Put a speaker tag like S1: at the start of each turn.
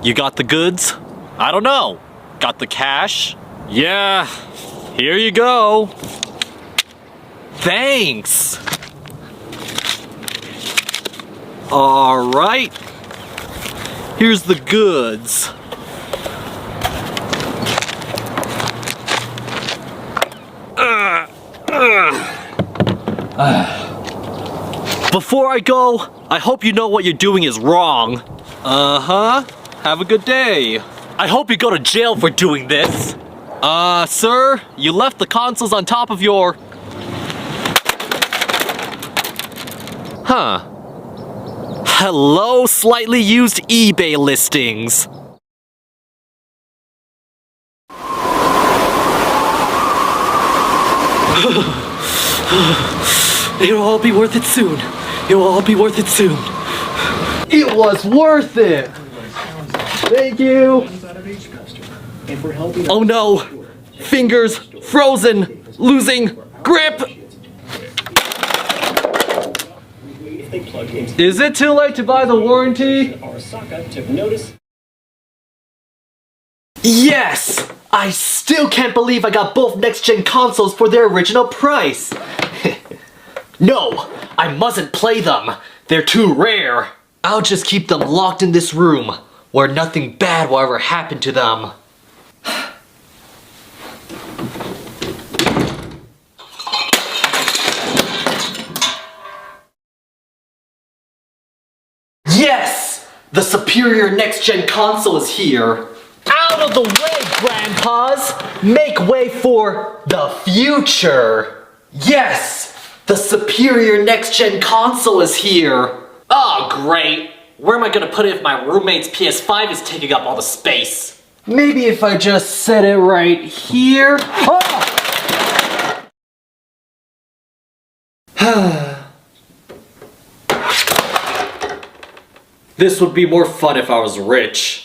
S1: You got the goods? I don't know. Got the cash? Yeah, here you go. Thanks. All right. Here's the goods. Before I go, I hope you know what you're doing is wrong. Uh-huh. Have a good day. I hope you go to jail for doing this. Sir, you left the consoles on top of your... Huh. Hello, slightly used eBay listings. It'll all be worth it soon. It'll all be worth it soon. It was worth it. Thank you. Oh no. Fingers frozen. Losing grip. Is it too late to buy the warranty? Yes! I still can't believe I got both next-gen consoles for their original price. No, I mustn't play them. They're too rare. I'll just keep them locked in this room, where nothing bad will ever happen to them. Yes! The superior next-gen console is here. Out of the way, grandpas! Make way for the future! Yes! The superior next-gen console is here! Oh, great! Where am I gonna put it if my roommate's PS5 is taking up all the space? Maybe if I just set it right here? Oh! This would be more fun if I was rich.